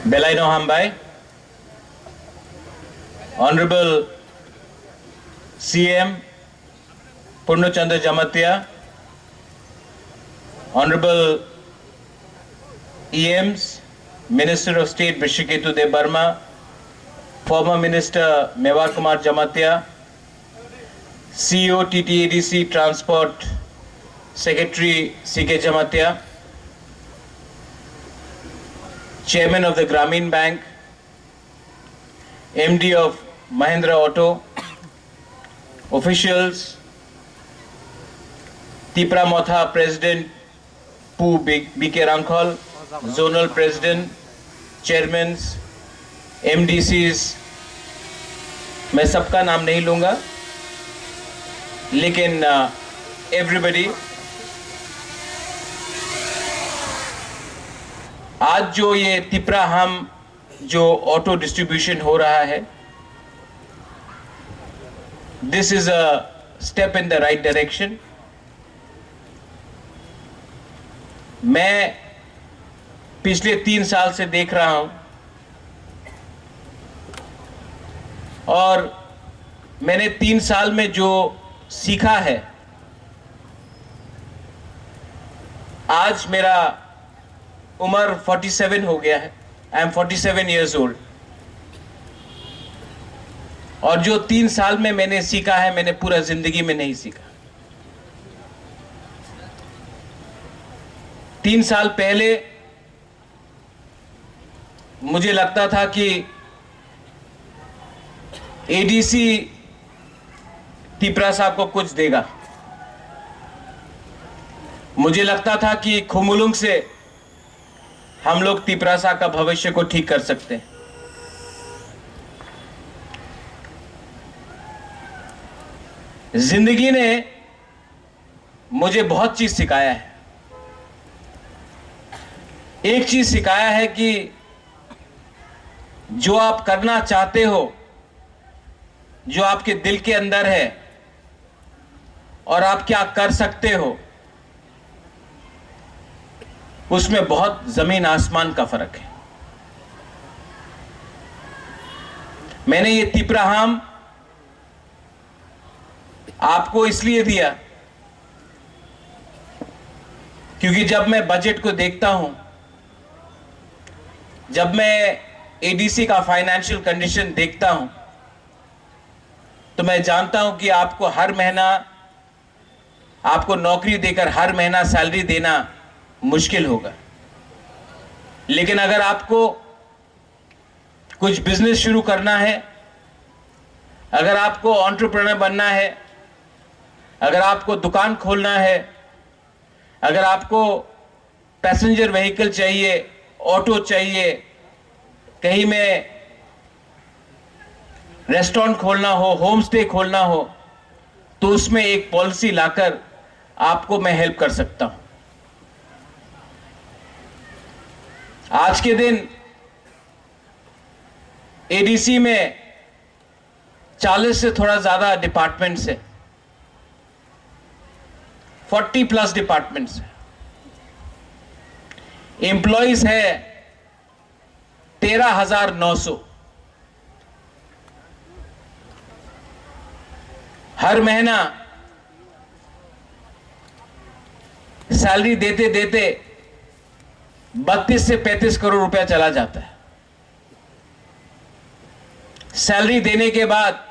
Belaino Hambai, Honorable CM Purnachandra Jamatia, Honorable EMs, Minister of State Bishiketu De Burma, former Minister Mewar Kumar Jamatia, CEO TTADC Transport Secretary CK Jamatia, Chairman of the Grameen Bank, MD of Mahindra Auto, officials, Tipra Motha President Pu BK Rangkhol, Zonal President, Chairmen, MDCs, मैं सबका नाम नहीं लूँगा, लेकिन everybody, आज जो ये तिपरा हम जो ऑटो डिस्ट्रीब्यूशन हो रहा है, this is a step in the right direction. मैं पिछले 3 साल से देख रहा हूं और मैंने 3 साल में जो सीखा है, आज मेरा उम्र 47 हो गया है. I am 47 years old. और जो 3 साल में मैंने सीखा है, मैंने पूरा जिंदगी में नहीं सीखा. 3 साल पहले मुझे लगता था कि एडीसी तिपरा साहब को कुछ देगा. मुझे लगता था कि खुमुलुंग से हम लोग तिपरा साहब का भविष्य को ठीक कर सकते हैं. जिंदगी ने मुझे बहुत चीज सिखाया है. एक चीज सिखाया है कि जो आप करना चाहते हो, जो आपके दिल के अंदर है और आप क्या कर सकते हो, उसमें बहुत जमीन आसमान का फर्क है. मैंने ये तिपराहाम आपको इसलिए दिया क्योंकि जब मैं बजट को देखता हूं, जब मैं एडीसी का फाइनेंशियल कंडीशन देखता हूं, तो मैं जानता हूं कि आपको हर महीना, आपको नौकरी देकर हर महीना सैलरी देना मुश्किल होगा. लेकिन अगर आपको कुछ बिजनेस शुरू करना है, अगर आपको एंटरप्रेन्योर बनना है, अगर आपको दुकान खोलना है, अगर आपको पैसेंजर व्हीकल चाहिए, ऑटो चाहिए, कहीं में रेस्टोरेंट खोलना हो, होम स्टे खोलना हो, तो उसमें एक पॉलिसी लाकर आपको मैं हेल्प कर सकता हूं. आज के दिन एडीसी में 40 से थोड़ा ज्यादा डिपार्टमेंट्स है, 40+ डिपार्टमेंट्स है. एम्प्लॉइज है 13,900. हर महीना सैलरी देते देते 32 से 35 करोड़ रुपया चला जाता है. सैलरी देने के बाद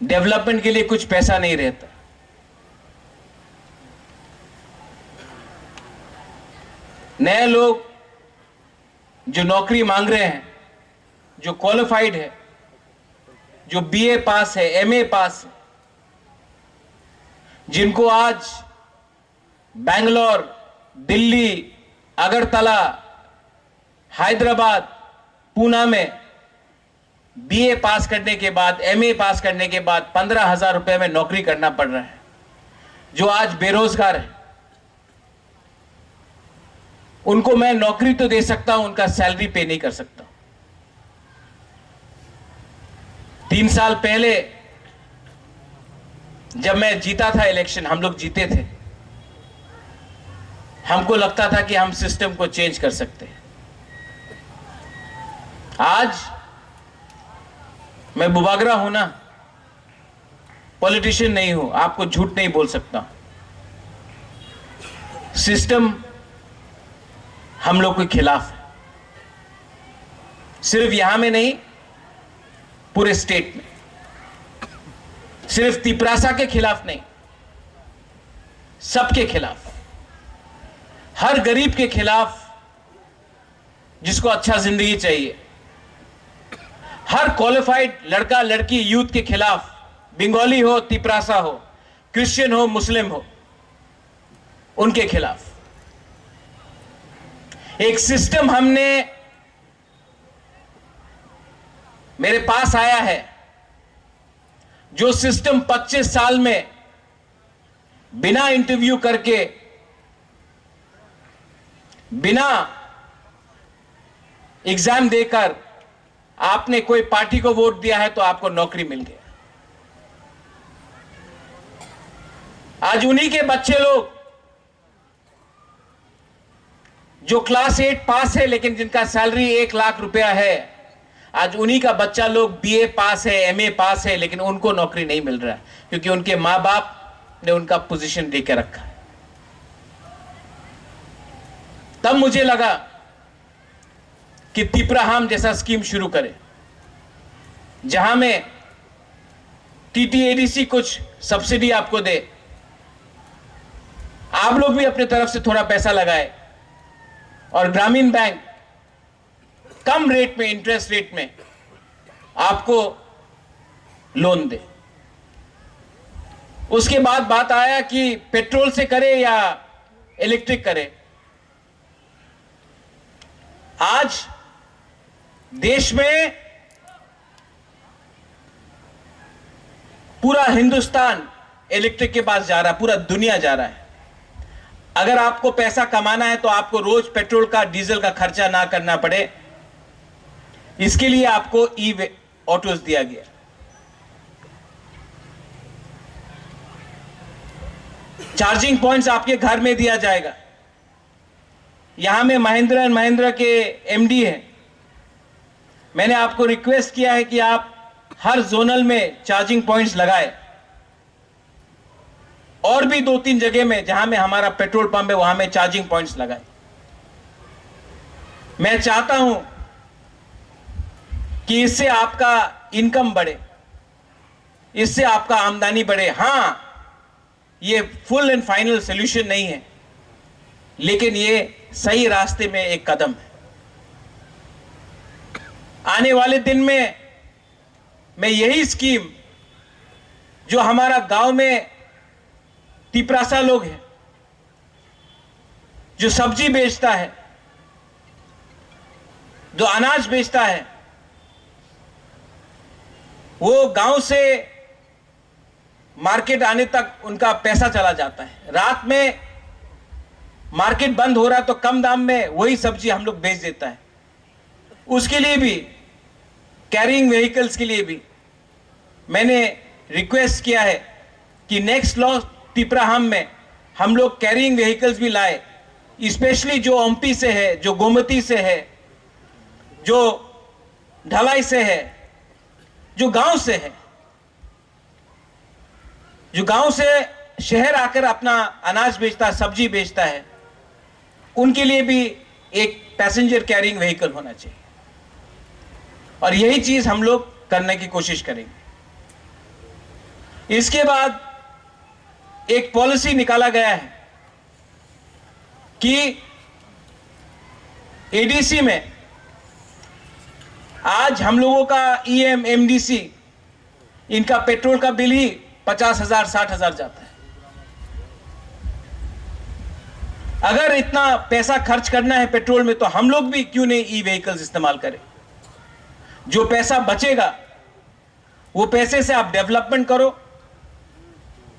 डेवलपमेंट के लिए कुछ पैसा नहीं रहता. नए लोग जो नौकरी मांग रहे हैं, जो क्वालिफाइड है, जो बीए पास है, एमए पास है, जिनको आज बैंगलोर, दिल्ली, अगरतला, हैदराबाद, पूना में बीए पास करने के बाद, एमए पास करने के बाद 15,000 रुपए में नौकरी करना पड़ रहा है, जो आज बेरोजगार है, उनको मैं नौकरी तो दे सकता हूं, उनका सैलरी पे नहीं कर सकता. 3 साल पहले जब मैं जीता था इलेक्शन, हम लोग जीते थे, हमको लगता था कि हम सिस्टम को चेंज कर सकते हैं। आज मैं बुबागरा हूं ना, पॉलिटिशियन नहीं हूं, आपको झूठ नहीं बोल सकता। सिस्टम हम लोग के खिलाफ है, सिर्फ यहां में नहीं, पूरे स्टेट में। सिर्फ तिपरासा के खिलाफ नहीं, सबके खिलाफ, हर गरीब के खिलाफ जिसको अच्छा जिंदगी चाहिए, हर क्वालिफाइड लड़का लड़की यूथ के खिलाफ, बंगाली हो, तिपरासा हो, क्रिश्चियन हो, मुस्लिम हो, उनके खिलाफ एक सिस्टम हमने मेरे पास आया है, जो सिस्टम 25 साल में बिना इंटरव्यू करके, बिना एग्जाम देकर आपने कोई पार्टी को वोट दिया है तो आपको नौकरी मिल गया। आज उन्हीं के बच्चे लोग जो क्लास 8 पास है लेकिन जिनका सैलरी 1 लाख रुपया है, आज उन्हीं का बच्चा लोग बीए पास है, एमए पास है, लेकिन उनको नौकरी नहीं मिल रहा है क्योंकि उनके मां बाप ने उनका पोजीशन देकर रखा है। तब मुझे लगा कि तिपराहाम जैसा स्कीम शुरू करें, जहां में टीटीएडीसी कुछ सब्सिडी आपको दे, आप लोग भी अपने तरफ से थोड़ा पैसा लगाए और ग्रामीण बैंक कम रेट में, इंटरेस्ट रेट में आपको लोन दे। उसके बाद बात आया कि पेट्रोल से करे या इलेक्ट्रिक करे। आज देश में पूरा हिंदुस्तान इलेक्ट्रिक के पास जा रहा है, पूरा दुनिया जा रहा है। अगर आपको पैसा कमाना है तो आपको रोज पेट्रोल का, डीजल का खर्चा ना करना पड़े, इसके लिए आपको ई ऑटोज दिया गया। चार्जिंग पॉइंट्स आपके घर में दिया जाएगा। यहां में महिंद्रा एंड महिंद्रा के एमडी हैं, मैंने आपको रिक्वेस्ट किया है कि आप हर जोनल में चार्जिंग पॉइंट्स लगाए, और भी 2-3 जगह में जहां में हमारा पेट्रोल पंप है वहां में चार्जिंग पॉइंट्स लगाए। मैं चाहता हूं कि इससे आपका इनकम बढ़े, इससे आपका आमदनी बढ़े। हां, ये फुल एंड फाइनल सॉल्यूशन नहीं है, लेकिन ये सही रास्ते में एक कदम है। आने वाले दिन में मैं यही स्कीम, जो हमारा गांव में तिपरासा लोग हैं, जो सब्जी बेचता है, जो अनाज बेचता है, वो गांव से मार्केट आने तक उनका पैसा चला जाता है। रात में मार्केट बंद हो रहा है तो कम दाम में वही सब्जी हम लोग बेच देता है। उसके लिए भी, कैरिंग व्हीकल्स के लिए भी मैंने रिक्वेस्ट किया है कि नेक्स्ट लॉ तिपराहाम में हम लोग कैरिंग व्हीकल्स भी लाए, स्पेशली जो एमपी से है, जो गोमती से है, जो ढलाई से है, जो गांव से है, जो गांव से शहर आकर अपना अनाज बेचता है, सब्जी बेचता है, उनके लिए भी एक पैसेंजर कैरिंग व्हीकल होना चाहिए। और यही चीज हम लोग करने की कोशिश करेंगे। इसके बाद एक पॉलिसी निकाला गया है कि एडीसी में आज हम लोगों का ईएम, एमडीसी, इनका पेट्रोल का बिल ही 50,000 60,000 जाता है। अगर इतना पैसा खर्च करना है पेट्रोल में तो हम लोग भी क्यों नहीं ई व्हीकल्स इस्तेमाल करें। जो पैसा बचेगा वो पैसे से आप डेवलपमेंट करो,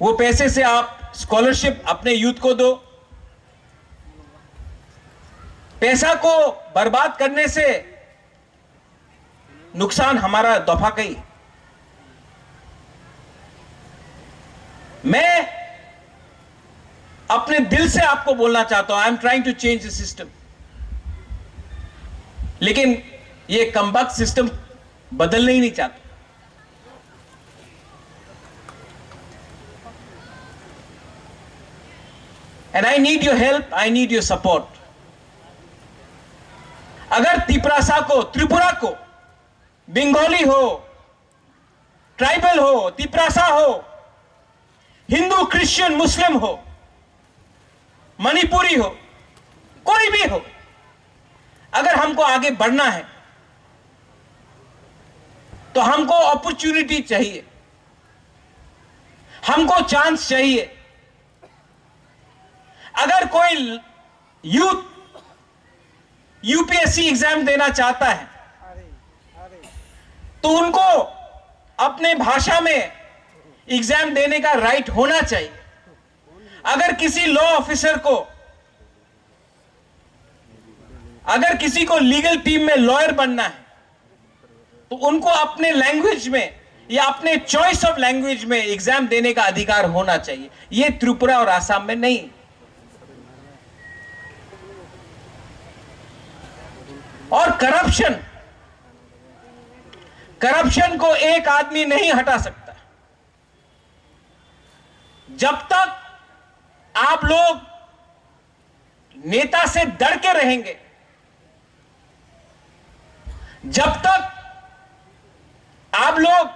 वो पैसे से आप स्कॉलरशिप अपने यूथ को दो। पैसा को बर्बाद करने से नुकसान हमारा दफा का ही। अपने दिल से आपको बोलना चाहता हूं, I am trying to change the system. लेकिन ये कमबख्त सिस्टम बदलना ही नहीं चाहता। And I need your help, I need your support. अगर तिपरासा को, त्रिपुरा को, बंगाली हो, ट्राइबल हो, तिपरासा हो, हिंदू, क्रिश्चियन, मुस्लिम हो, मणिपुरी हो, कोई भी हो, अगर हमको आगे बढ़ना है तो हमको अपॉर्चुनिटी चाहिए, हमको चांस चाहिए। अगर कोई यूथ यूपीएससी एग्जाम देना चाहता है तो उनको अपने भाषा में एग्जाम देने का राइट होना चाहिए। अगर किसी लॉ ऑफिसर को, अगर किसी को लीगल टीम में लॉयर बनना है तो उनको अपने लैंग्वेज में या अपने चॉइस ऑफ लैंग्वेज में एग्जाम देने का अधिकार होना चाहिए। यह त्रिपुरा और आसाम में नहीं। और करप्शन को एक आदमी नहीं हटा सकता। जब तक आप लोग नेता से डर के रहेंगे, जब तक आप लोग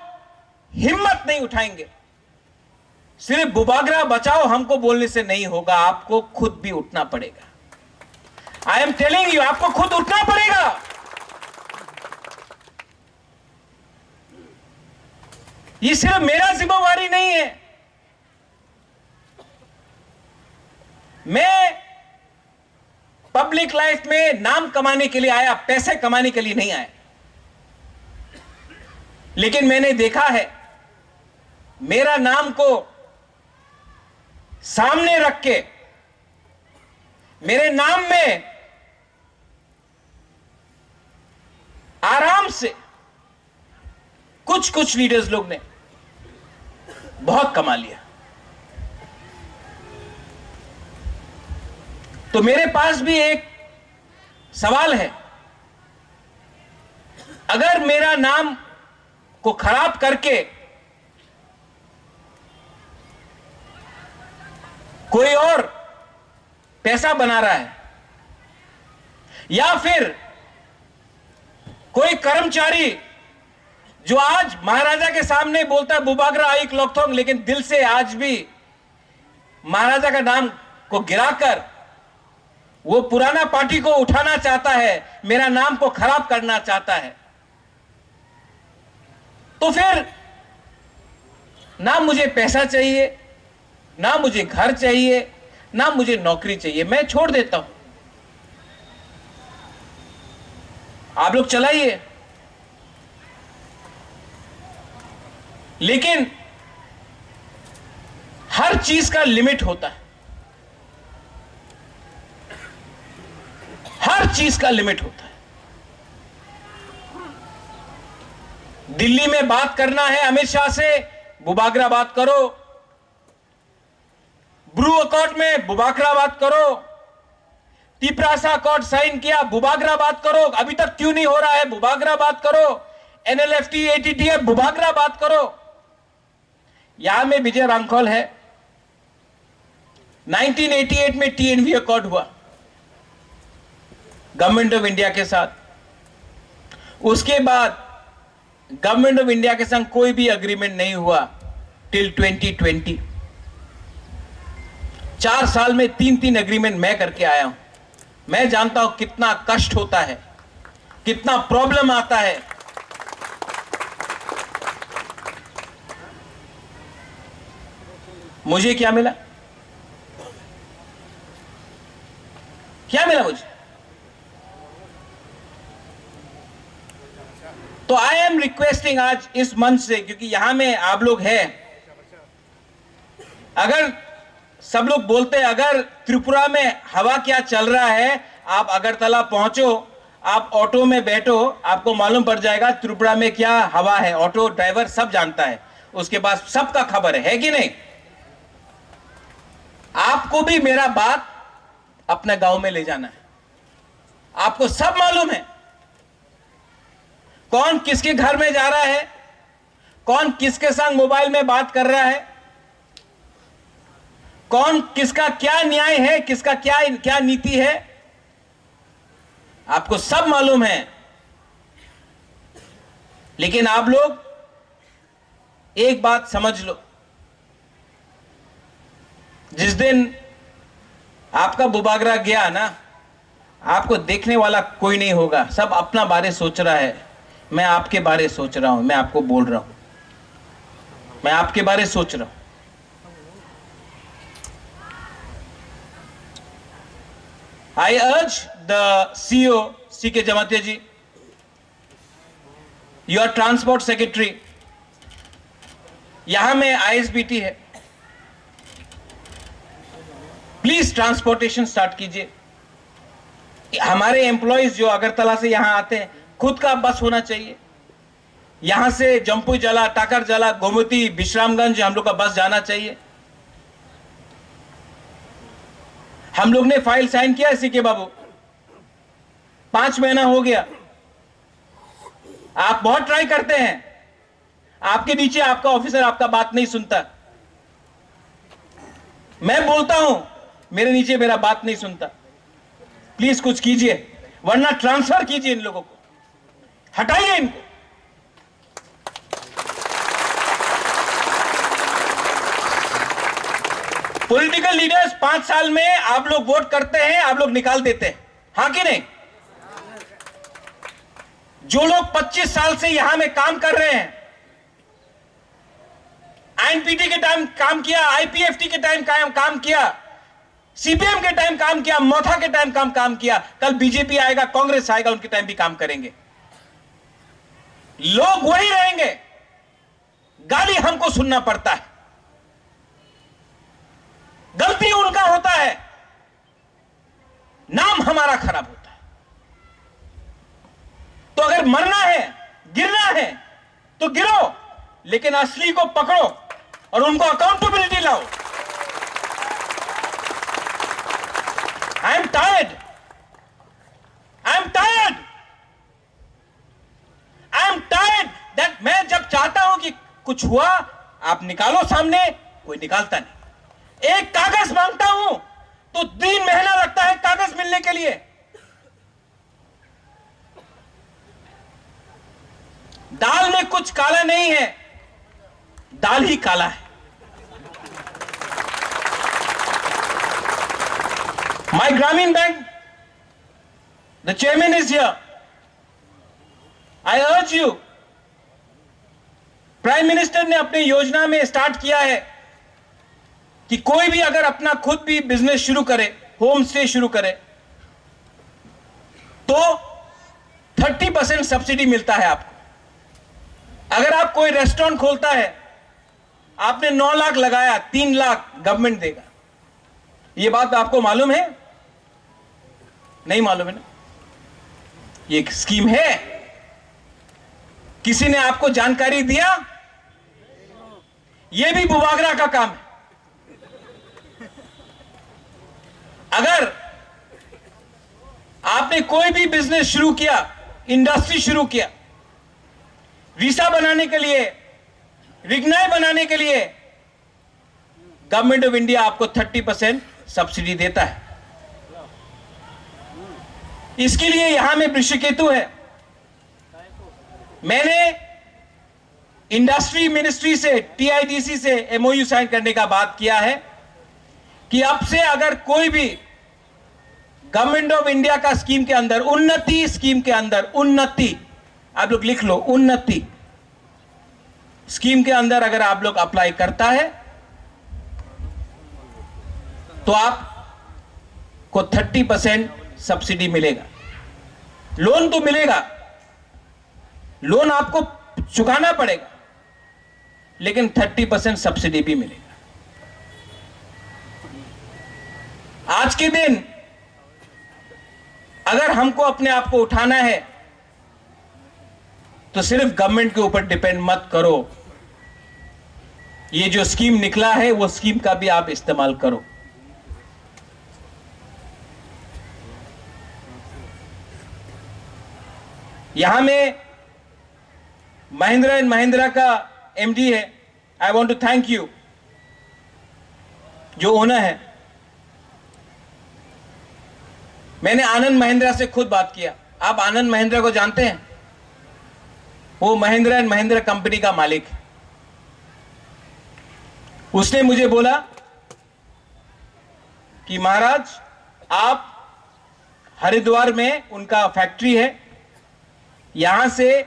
हिम्मत नहीं उठाएंगे, सिर्फ बुबागरा बचाओ हमको बोलने से नहीं होगा, आपको खुद भी उठना पड़ेगा। आई एम टेलिंग यू, आपको खुद उठना पड़ेगा। ये सिर्फ मेरा जिम्मेवारी नहीं है। मैं पब्लिक लाइफ में नाम कमाने के लिए आया, पैसे कमाने के लिए नहीं आया। लेकिन मैंने देखा है, मेरा नाम को सामने रख के, मेरे नाम में आराम से कुछ लीडर्स लोग ने बहुत कमा लिया। तो मेरे पास भी एक सवाल है, अगर मेरा नाम को खराब करके कोई और पैसा बना रहा है, या फिर कोई कर्मचारी जो आज महाराजा के सामने बोलता है बुबागरा आइक लोकथोंग, लेकिन दिल से आज भी महाराजा का नाम को गिराकर वो पुराना पार्टी को उठाना चाहता है, मेरा नाम को खराब करना चाहता है, तो फिर ना मुझे पैसा चाहिए, ना मुझे घर चाहिए, ना मुझे नौकरी चाहिए, मैं छोड़ देता हूं। आप लोग चलाइए। लेकिन हर चीज का लिमिट होता है, हर चीज का लिमिट होता है। दिल्ली में बात करना है अमित शाह से, बुबागरा बात करो। ब्रू अकॉर्ड में बुबागरा बात करो। तिपरासा अकॉर्ड साइन किया, बुबागरा बात करो। अभी तक क्यों नहीं हो रहा है, बुबागरा बात करो। एनएलएफटी एटीटीएफ, बुबागरा बात करो। यहां में विजय रामखोल है। 1988 में टीएनवी अकॉर्ड हुआ गवर्नमेंट ऑफ इंडिया के साथ। उसके बाद गवर्नमेंट ऑफ इंडिया के संग कोई भी अग्रीमेंट नहीं हुआ टिल 2020। 4 साल में 3 अग्रीमेंट मैं करके आया हूं। मैं जानता हूं कितना कष्ट होता है, कितना प्रॉब्लम आता है। मुझे क्या मिला, क्या मिला मुझे? तो आई एम रिक्वेस्टिंग आज इस मंच से, क्योंकि यहां में आप लोग हैं, अगर सब लोग बोलते हैं अगर त्रिपुरा में हवा क्या चल रहा है, आप अगरतला पहुंचो, आप ऑटो में बैठो, आपको मालूम पड़ जाएगा त्रिपुरा में क्या हवा है। ऑटो ड्राइवर सब जानता है, उसके पास सबका खबर है कि नहीं? आपको भी मेरा बात अपने गांव में ले जाना है। आपको सब मालूम है कौन किसके घर में जा रहा है, कौन किसके संग मोबाइल में बात कर रहा है, कौन किसका क्या न्याय है, किसका क्या क्या नीति है, आपको सब मालूम है। लेकिन आप लोग एक बात समझ लो, जिस दिन आपका बुबागरा गया ना, आपको देखने वाला कोई नहीं होगा। सब अपना बारे सोच रहा है। मैं आपके बारे सोच रहा हूं, मैं आपको बोल रहा हूं, मैं आपके बारे सोच रहा हूं। I urge the CEO, C.K. Jamatia ji, your transport secretary, यहां में ISBT है, प्लीज ट्रांसपोर्टेशन स्टार्ट कीजिए। हमारे एम्प्लॉइज जो अगरतला से यहां आते हैं, खुद का बस होना चाहिए। यहां से जम्पू जला, टाकर जला, गोमती, विश्रामगंज हम लोग का बस जाना चाहिए। हम लोग ने फाइल साइन किया है सीके बाबू, 5 महीना हो गया। आप बहुत ट्राई करते हैं, आपके नीचे आपका ऑफिसर आपका बात नहीं सुनता। मैं बोलता हूं, मेरे नीचे मेरा बात नहीं सुनता। प्लीज कुछ कीजिए, वरना ट्रांसफर कीजिए इन लोगों को, हटाइए इनको। पॉलिटिकल लीडर्स 5 साल में आप लोग वोट करते हैं, आप लोग निकाल देते हैं, हां कि नहीं? जो लोग 25 साल से यहां में काम कर रहे हैं, आईएनपीटी के टाइम काम किया, आईपीएफटी के टाइम काम किया, सीपीएम के टाइम काम किया, मोथा के टाइम काम किया, कल बीजेपी आएगा, कांग्रेस आएगा, उनके टाइम भी काम करेंगे। लोग वही रहेंगे, गाली हमको सुनना पड़ता है, गलती उनका होता है, नाम हमारा खराब होता है। तो अगर मरना है, गिरना है तो गिरो, लेकिन असली को पकड़ो और उनको अकाउंटेबिलिटी लाओ। I am tired, I am tired, I am tired that मैं जब चाहता हूं कि कुछ हुआ, आप निकालो सामने, कोई निकालता नहीं। एक कागज मांगता हूं तो 3 महीना लगता है कागज मिलने के लिए। दाल में कुछ काला नहीं है, दाल ही काला है। My Grameen Bank, the chairman is here. I urge you, prime minister ने अपनी योजना में स्टार्ट किया है कि कोई भी अगर अपना खुद भी बिजनेस शुरू करे, होम स्टे शुरू करे, तो 30% सब्सिडी मिलता है आपको। अगर आप कोई रेस्टोरेंट खोलता है, आपने 9 लाख लगाया, 3 लाख गवर्नमेंट देगा। यह बात आपको मालूम है? नहीं मालूम है ना? ये एक स्कीम है, किसी ने आपको जानकारी दिया? यह भी बुबागरा का काम है। अगर आपने कोई भी बिजनेस शुरू किया, इंडस्ट्री शुरू किया, वीसा बनाने के लिए, रिग्नाई बनाने के लिए, गवर्नमेंट ऑफ इंडिया आपको 30% सब्सिडी देता है। इसके लिए यहां में वृषकेतु है। मैंने इंडस्ट्री मिनिस्ट्री से, टीआईडीसी से एमओयू साइन करने का बात किया है कि अब से अगर कोई भी गवर्नमेंट ऑफ इंडिया का स्कीम के अंदर, उन्नति स्कीम के अंदर, उन्नति आप लोग लिख लो, उन्नति स्कीम के अंदर अगर आप लोग अप्लाई करता है तो आपको 30% सब्सिडी मिलेगा। लोन तो मिलेगा, लोन आपको चुकाना पड़ेगा, लेकिन 30% सब्सिडी भी मिलेगा। आज के दिन अगर हमको अपने आप को उठाना है तो सिर्फ गवर्नमेंट के ऊपर डिपेंड मत करो। ये जो स्कीम निकला है वो स्कीम का भी आप इस्तेमाल करो। यहां में महिंद्रा एंड महिंद्रा का एमडी है, I want to thank you, जो ओनर है। मैंने आनंद महिंद्रा से खुद बात किया। आप आनंद महिंद्रा को जानते हैं? वो महिंद्रा एंड महिंद्रा कंपनी का मालिक है। उसने मुझे बोला कि महाराज, आप हरिद्वार में उनका फैक्ट्री है, यहां से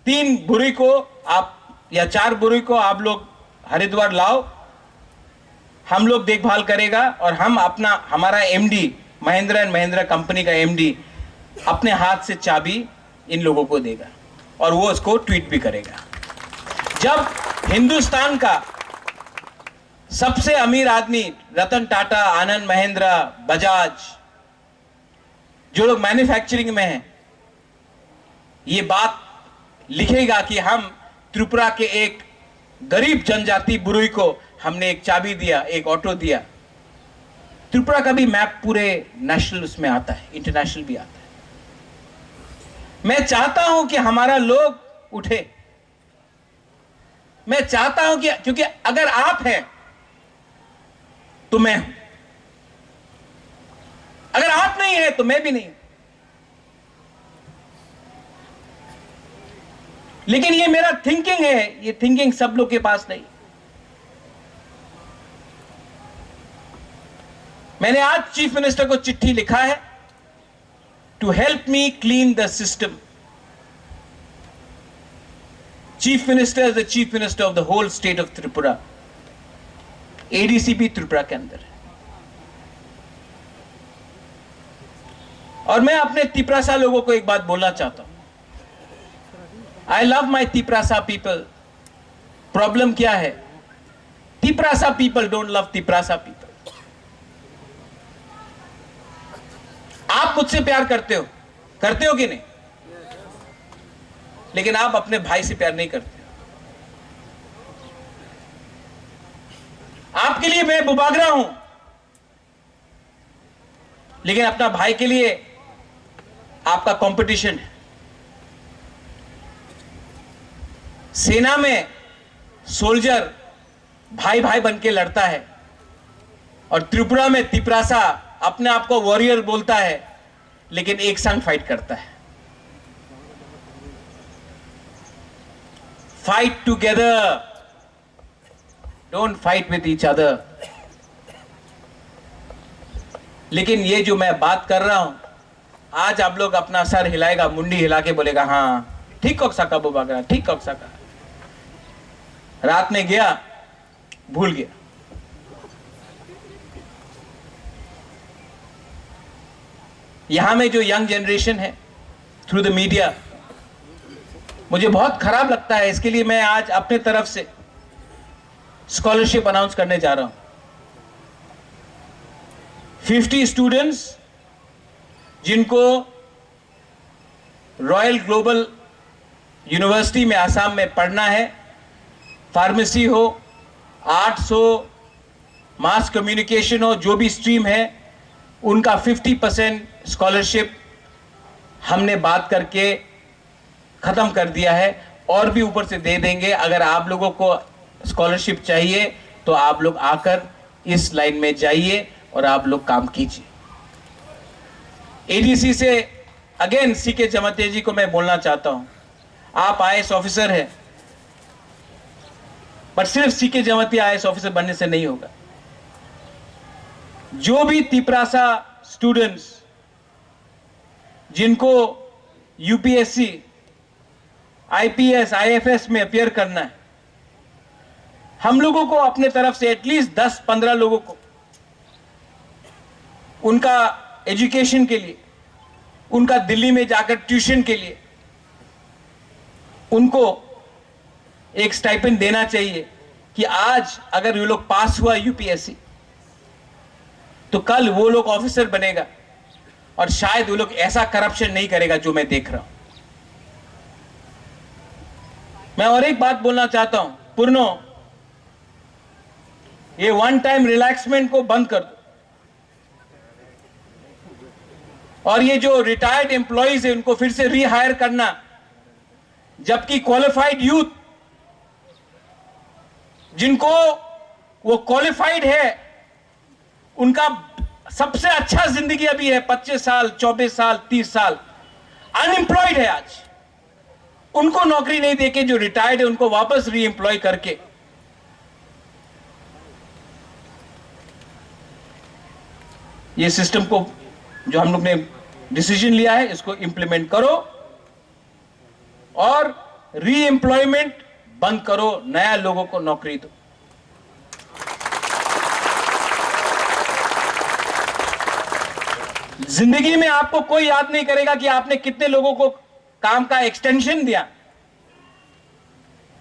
3 बुरी को आप या 4 बुरी को आप लोग हरिद्वार लाओ, हम लोग देखभाल करेगा और हम हमारा MD, Mahindra and Mahindra company का एमडी अपने हाथ से चाबी इन लोगों को देगा और वो उसको ट्वीट भी करेगा। जब हिंदुस्तान का सबसे अमीर आदमी रतन टाटा, आनंद महिंद्रा, बजाज, जो लोग मैन्युफैक्चरिंग में हैं, ये बात लिखेगा कि हम त्रिपुरा के एक गरीब जनजाति बुरुई को हमने एक चाबी दिया, एक ऑटो दिया। त्रिपुरा का भी मैप पूरे नेशनल उसमें आता है, इंटरनेशनल भी आता है। मैं चाहता हूं कि हमारा लोग उठे। मैं चाहता हूं कि, क्योंकि अगर आप हैं तो मैं हूं, अगर आप नहीं है तो मैं भी नहीं। लेकिन ये मेरा थिंकिंग है, ये थिंकिंग सब लोग के पास नहीं। मैंने आज चीफ मिनिस्टर को चिट्ठी लिखा है to help me clean the system. Chief minister is the chief minister of the whole state of Tripura. ADC भी त्रिपुरा के अंदर है। और मैं अपने तिपरासा लोगों को एक बात बोलना चाहता हूं। I love my Tiprasa people. Problem क्या है? Tiprasa people don't love Tiprasa people. आप मुझसे प्यार करते हो कि नहीं? लेकिन आप अपने भाई से प्यार नहीं करते। आपके लिए मैं बुबागरा हूं, लेकिन अपना भाई के लिए आपका कंपटीशन है। सेना में सोल्जर भाई भाई बन के लड़ता है और त्रिपुरा में तिपरासा अपने आप को वॉरियर बोलता है, लेकिन एक संग फाइट करता है। Fight together, don't fight with each other. लेकिन ये जो मैं बात कर रहा हूं, आज आप लोग अपना सर हिलाएगा, मुंडी हिला के बोलेगा हाँ ठीक कॉक सका बुबागरा, ठीक कॉक सका। रात में गया, भूल गया। यहां में जो यंग जनरेशन है, थ्रू द मीडिया, मुझे बहुत खराब लगता है। इसके लिए मैं आज अपने तरफ से स्कॉलरशिप अनाउंस करने जा रहा हूं। 50 स्टूडेंट्स जिनको रॉयल ग्लोबल यूनिवर्सिटी में आसाम में पढ़ना है, फार्मेसी हो, आर्ट्स हो, मास कम्युनिकेशन हो, जो भी स्ट्रीम है, उनका 50% स्कॉलरशिप हमने बात करके खत्म कर दिया है और भी ऊपर से दे देंगे। अगर आप लोगों को स्कॉलरशिप चाहिए तो आप लोग आकर इस लाइन में जाइए और आप लोग काम कीजिए। एडीसी से अगेन सीके जमतिया जी को मैं बोलना चाहता हूं, आप आईएएस ऑफिसर हैं, पर सिर्फ सीके जमतिया आईएएस ऑफिसर बनने से नहीं होगा। जो भी तिपरासा स्टूडेंट्स जिनको यूपीएससी, आईपीएस, आईएफएस में अपियर करना है, हम लोगों को अपने तरफ से एटलीस्ट 10-15 लोगों को उनका एजुकेशन के लिए, उनका दिल्ली में जाकर ट्यूशन के लिए उनको एक स्टाइपेंड देना चाहिए कि आज अगर ये लोग पास हुआ यूपीएससी तो कल वो लोग ऑफिसर बनेगा और शायद वो लोग ऐसा करप्शन नहीं करेगा जो मैं देख रहा हूं। मैं और एक बात बोलना चाहता हूं, पूर्णो, ये वन टाइम रिलैक्समेंट को बंद कर दो और ये जो रिटायर्ड एम्प्लॉइज है उनको फिर से रीहायर करना, जबकि क्वालिफाइड यूथ जिनको वो क्वालिफाइड है उनका सबसे अच्छा जिंदगी अभी है 25 साल, 24 साल, 30 साल, अनएम्प्लॉयड है आज। उनको नौकरी नहीं देके जो रिटायर्ड है उनको वापस री एम्प्लॉय करके ये सिस्टम को जो हम लोग ने डिसीजन लिया है इसको इंप्लीमेंट करो और री एम्प्लॉयमेंट बंद करो, नया लोगों को नौकरी दो। जिंदगी में आपको कोई याद नहीं करेगा कि आपने कितने लोगों को काम का एक्सटेंशन दिया।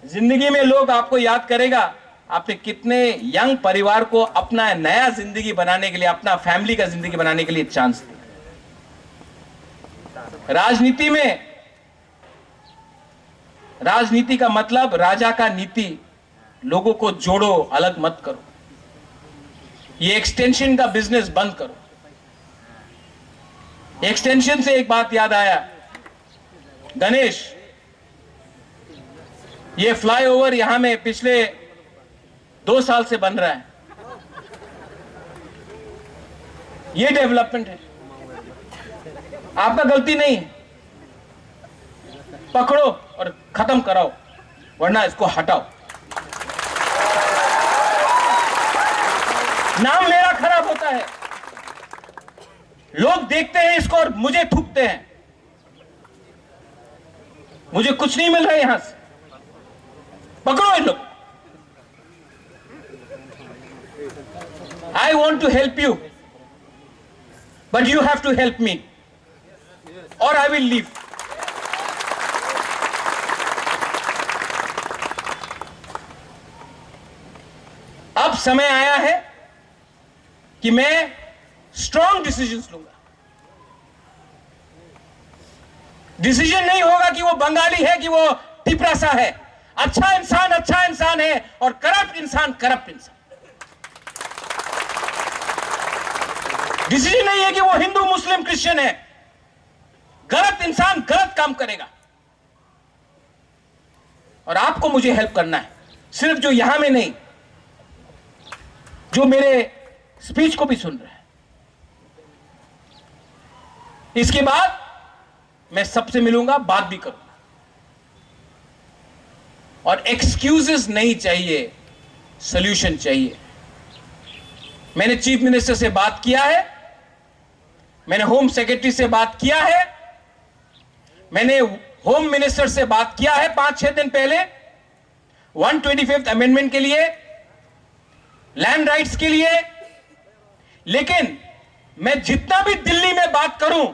जिंदगी में लोग आपको याद करेगा आपने कितने यंग परिवार को अपना नया जिंदगी बनाने के लिए, अपना फैमिली का जिंदगी बनाने के लिए चांस दिया। राजनीति का मतलब राजा का नीति, लोगों को जोड़ो, अलग मत करो। ये एक्सटेंशन का बिजनेस बंद करो। एक्सटेंशन से एक बात याद आया, गणेश, ये फ्लाईओवर यहां में पिछले 2 साल से बन रहा है। ये डेवलपमेंट है, आपका गलती नहीं है। पकड़ो और खत्म कराओ, वरना इसको हटाओ। नाम मेरा खराब होता है, लोग देखते हैं इसको और मुझे थूकते हैं। मुझे कुछ नहीं मिल रहा है यहां से। पकड़ो इन लोग। I want to help you, but you have to help me, or I will leave. अब समय आया है कि मैं स्ट्रॉन्ग डिसीजंस लूंगा। डिसीजन नहीं होगा कि वो बंगाली है कि वो टिपरासा है। अच्छा इंसान है और करप्ट इंसान। डिसीजन नहीं है कि वो हिंदू, मुस्लिम, क्रिश्चियन है। गलत इंसान गलत काम करेगा और आपको मुझे हेल्प करना है, सिर्फ जो यहां में नहीं, जो मेरे स्पीच को भी सुन रहे हैं। इसके बाद मैं सबसे मिलूंगा, बात भी करूंगा। और एक्सक्यूजेस नहीं चाहिए, सॉल्यूशन चाहिए। मैंने चीफ मिनिस्टर से बात किया है, मैंने होम सेक्रेटरी से बात किया है, मैंने होम मिनिस्टर से बात किया है 5-6 दिन पहले 125th अमेंडमेंट के लिए, लैंड राइट्स के लिए। लेकिन मैं जितना भी दिल्ली में बात करूं,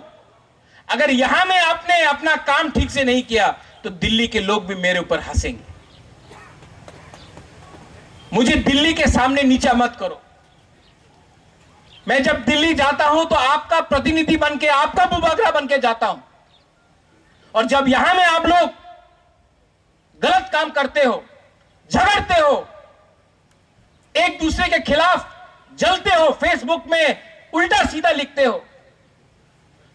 अगर यहां में आपने अपना काम ठीक से नहीं किया तो दिल्ली के लोग भी मेरे ऊपर हंसेंगे। मुझे दिल्ली के सामने नीचा मत करो। मैं जब दिल्ली जाता हूं तो आपका प्रतिनिधि बनके, आपका बुबागरा बनके जाता हूं। और जब यहां में आप लोग गलत काम करते हो, झगड़ते हो, एक दूसरे के खिलाफ जलते हो, फेसबुक में उल्टा सीधा लिखते हो,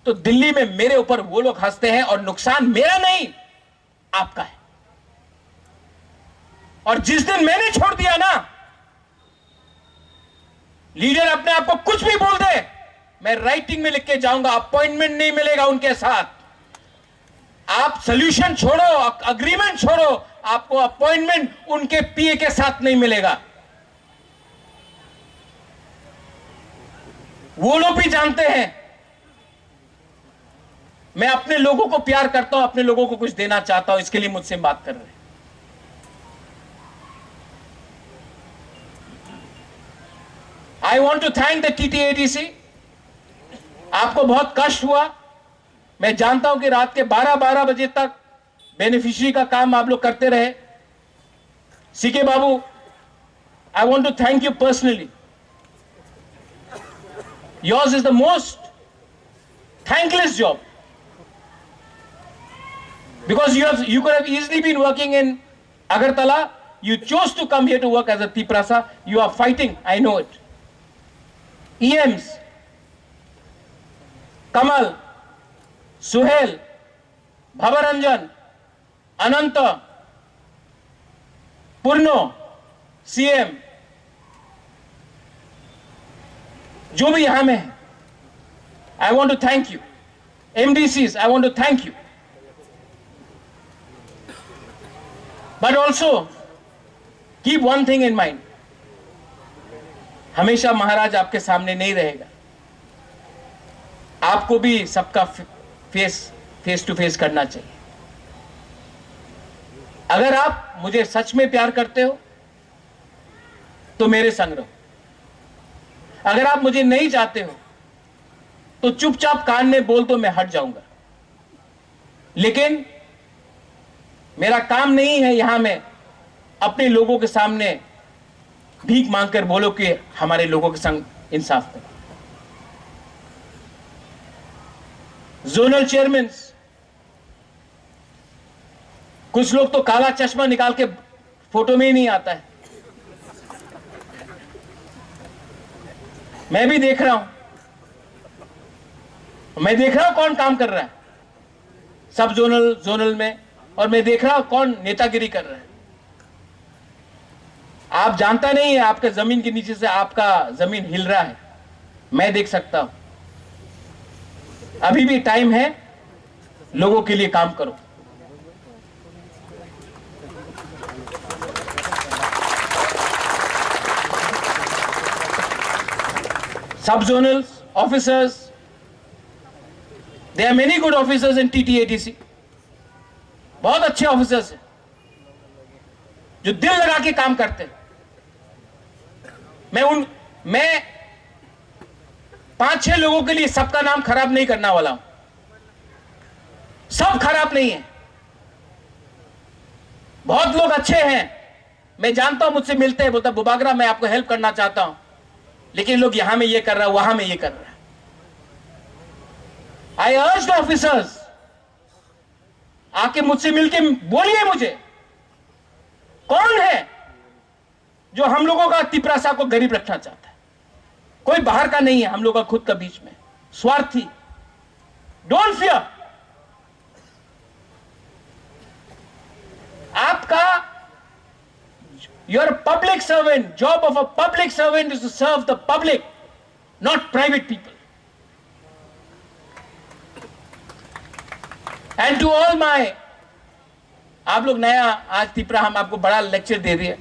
तो दिल्ली में मेरे ऊपर वो लोग हंसते हैं और नुकसान मेरा नहीं, आपका है। और जिस दिन मैंने छोड़ दिया ना, लीडर अपने आप को कुछ भी बोल दे, मैं राइटिंग में लिख के जाऊंगा, अपॉइंटमेंट नहीं मिलेगा उनके साथ। आप सॉल्यूशन छोड़ो, अग्रीमेंट छोड़ो, आपको अपॉइंटमेंट उनके पीए के साथ नहीं मिलेगा। वो लोग भी जानते हैं मैं अपने लोगों को प्यार करता हूं, अपने लोगों को कुछ देना चाहता हूं, इसके लिए मुझसे बात कर रहे हैं। I want to thank the TTADC। आपको बहुत कष्ट हुआ, मैं जानता हूं कि रात के 12-12 बजे तक बेनिफिशियरी का काम आप लोग करते रहे। CK Babu, I want to thank you personally. Yours is the most thankless job, because you could have easily been working in Agartala. You chose to come here to work as a Tiprasa. You are fighting, I know it. EMs, Kamal, Suhel, Bhabaranjan, Anant, Purno, CM, जो भी यहां में है, I want to thank you. MDCs, I want to thank you. But also, keep one thing in mind. हमेशा महाराज आपके सामने नहीं रहेगा. आपको भी सबका फेस टू फेस करना चाहिए. अगर आप मुझे सच में प्यार करते हो तो मेरे संग रहो. अगर आप मुझे नहीं चाहते हो तो चुपचाप कान में बोल तो मैं हट जाऊंगा. लेकिन मेरा काम नहीं है यहां में अपने लोगों के सामने भीख मांगकर बोलो कि हमारे लोगों के संग इंसाफ करो. जोनल चेयरमैन, कुछ लोग तो काला चश्मा निकाल के फोटो में ही नहीं आता है. मैं भी देख रहा हूं. मैं देख रहा हूं कौन काम कर रहा है सब जोनल में, और मैं देख रहा हूं कौन नेतागिरी कर रहा है. आप जानता नहीं है आपके जमीन के नीचे से आपका जमीन हिल रहा है. मैं देख सकता हूं. अभी भी टाइम है, लोगों के लिए काम करो. सब zonal officers, there are many good officers in TTADC. बहुत अच्छे ऑफिसर्स हैं जो दिल लगा के काम करते हैं. मैं 5-6 लोगों के लिए सबका नाम खराब नहीं करना वाला हूं. सब खराब नहीं है, बहुत लोग अच्छे हैं. मैं जानता हूं, मुझसे मिलते हैं, बोलता बुबागरा मैं आपको हेल्प करना चाहता हूं, लेकिन लोग यहां में ये कर रहा है, वहां में ये कर रहा है. I urged officers, आके मुझसे मिलके बोलिए मुझे कौन है जो हम लोगों का तिपरासा को गरीब रखना चाहता है. कोई बाहर का नहीं है, हम लोग का खुद का बीच में स्वार्थी. Don't fear. आपका your public servant, job of a public servant is to serve the public, not private people. And to all my, आप लोग नया आज तिपरा हम आपको बड़ा लेक्चर दे दिया.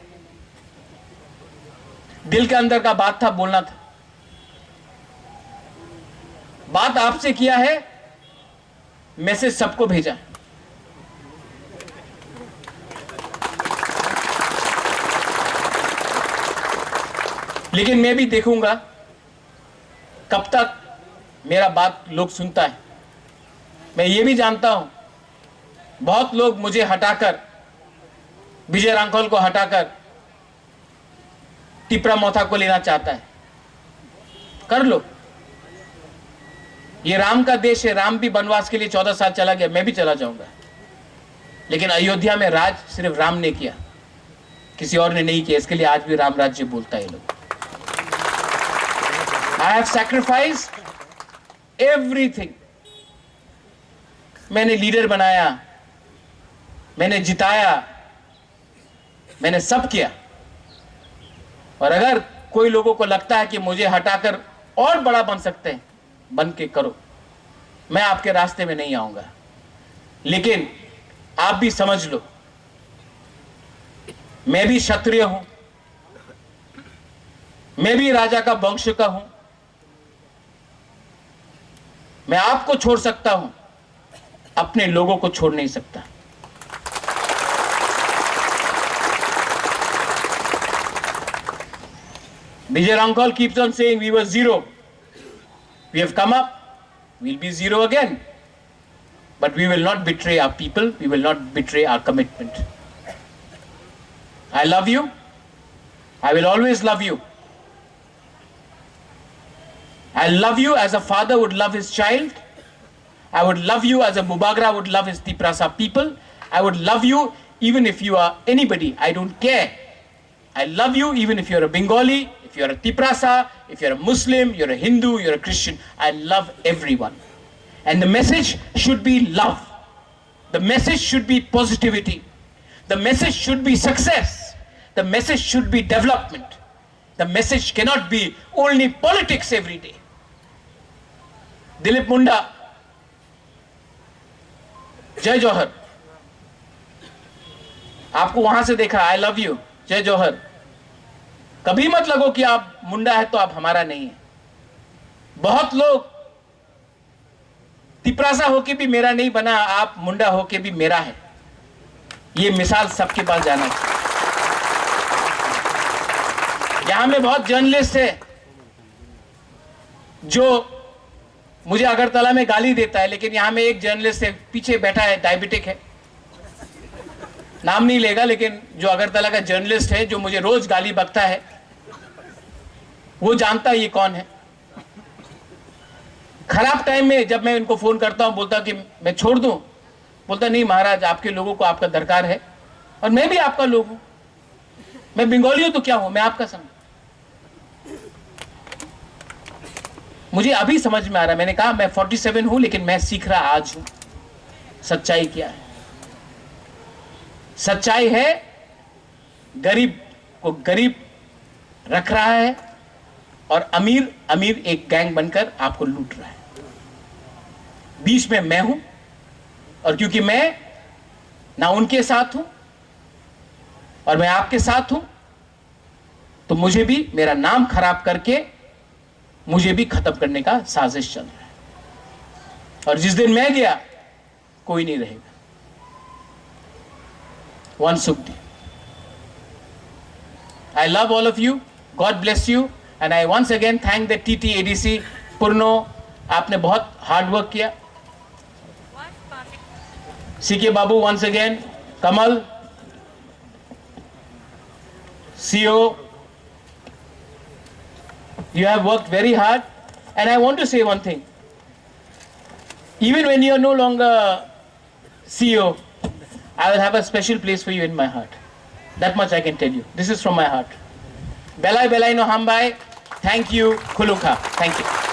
दिल के अंदर का बात था, बोलना था. बात आपसे किया है, मैसेज सबको भेजा. लेकिन मैं भी देखूंगा कब तक मेरा बात लोग सुनता है. मैं ये भी जानता हूं बहुत लोग मुझे हटाकर, विजय रांखोल को हटाकर टिपरा मोथा को लेना चाहता है. कर लो. ये राम का देश है. राम भी वनवास के लिए 14 साल चला गया, मैं भी चला जाऊंगा. लेकिन अयोध्या में राज सिर्फ राम ने किया, किसी और ने नहीं किया. इसके लिए आज भी राम राज्य बोलता है लोग. I have sacrificed everything. मैंने लीडर बनाया, मैंने जिताया, मैंने सब किया. और अगर कोई लोगों को लगता है कि मुझे हटाकर और बड़ा बन सकते हैं, बन के करो. मैं आपके रास्ते में नहीं आऊंगा. लेकिन आप भी समझ लो, मैं भी क्षत्रिय हूं, मैं भी राजा का वंश का हूं. मैं आपको छोड़ सकता हूं, अपने लोगों को छोड़ नहीं सकता. Vijay Rankol keeps on saying we were zero. We have come up, we'll be zero again. But we will not betray our people, we will not betray our commitment. I love you. I will always love you. I love you as a father would love his child. I would love you as a Mubagra would love his Tiprasa people. I would love you even if you are anybody. I don't care. I love you even if you're a Bengali, if you're a Tiprasa, if you're a Muslim, you're a Hindu, you're a Christian. I love everyone. And the message should be love. The message should be positivity. The message should be success. The message should be development. The message cannot be only politics every day. Dilip मुंडा, जय जौहर। आपको वहां से देखा, I love you, जय जौहर। कभी मत लगो कि आप मुंडा है तो आप हमारा नहीं है। बहुत लोग तिपरासा होके भी मेरा नहीं बना, आप मुंडा होके भी मेरा है। ये मिसाल सबके पास जाना चाहिए। यहां में बहुत जर्नलिस्ट है जो मुझे अगरतला में गाली देता है, लेकिन यहां में एक जर्नलिस्ट है पीछे बैठा है, डायबिटिक है, नाम नहीं लेगा, लेकिन जो अगरतला का जर्नलिस्ट है जो मुझे रोज गाली बकता है, वो जानता है ये कौन है। खराब टाइम में जब मैं इनको फोन करता हूं, बोलता कि मैं छोड़ दूं, बोलता नहीं महाराज, आपके लोगों को आपका दरकार है और मैं भी आपका लोग हूं। मैं बंगाली हूं तो क्या हूं, मैं आपका समझ। मुझे अभी समझ में आ रहा है, मैंने कहा मैं 47 हूं लेकिन मैं सीख रहा आज हूं सच्चाई क्या है। सच्चाई है गरीब को गरीब रख रहा है और अमीर अमीर एक गैंग बनकर आपको लूट रहा है। बीच में मैं हूं और क्योंकि मैं ना उनके साथ हूं और मैं आपके साथ हूं, तो मुझे भी मेरा नाम खराब करके मुझे भी खत्म करने का साजिश चल रहा है। और जिस दिन मैं गया कोई नहीं रहेगा। One Sukdi. I love all of you. God bless you. And I once again thank the TTADC. Purno, आपने बहुत hard work किया। CK Babu once again. Kamal, CEO, you have worked very hard. And I want to say one thing. Even when you are no longer CEO, I will have a special place for you in my heart. That much I can tell you. This is from my heart. Belai Belai no Hambai. Thank you. Khuluka. Thank you.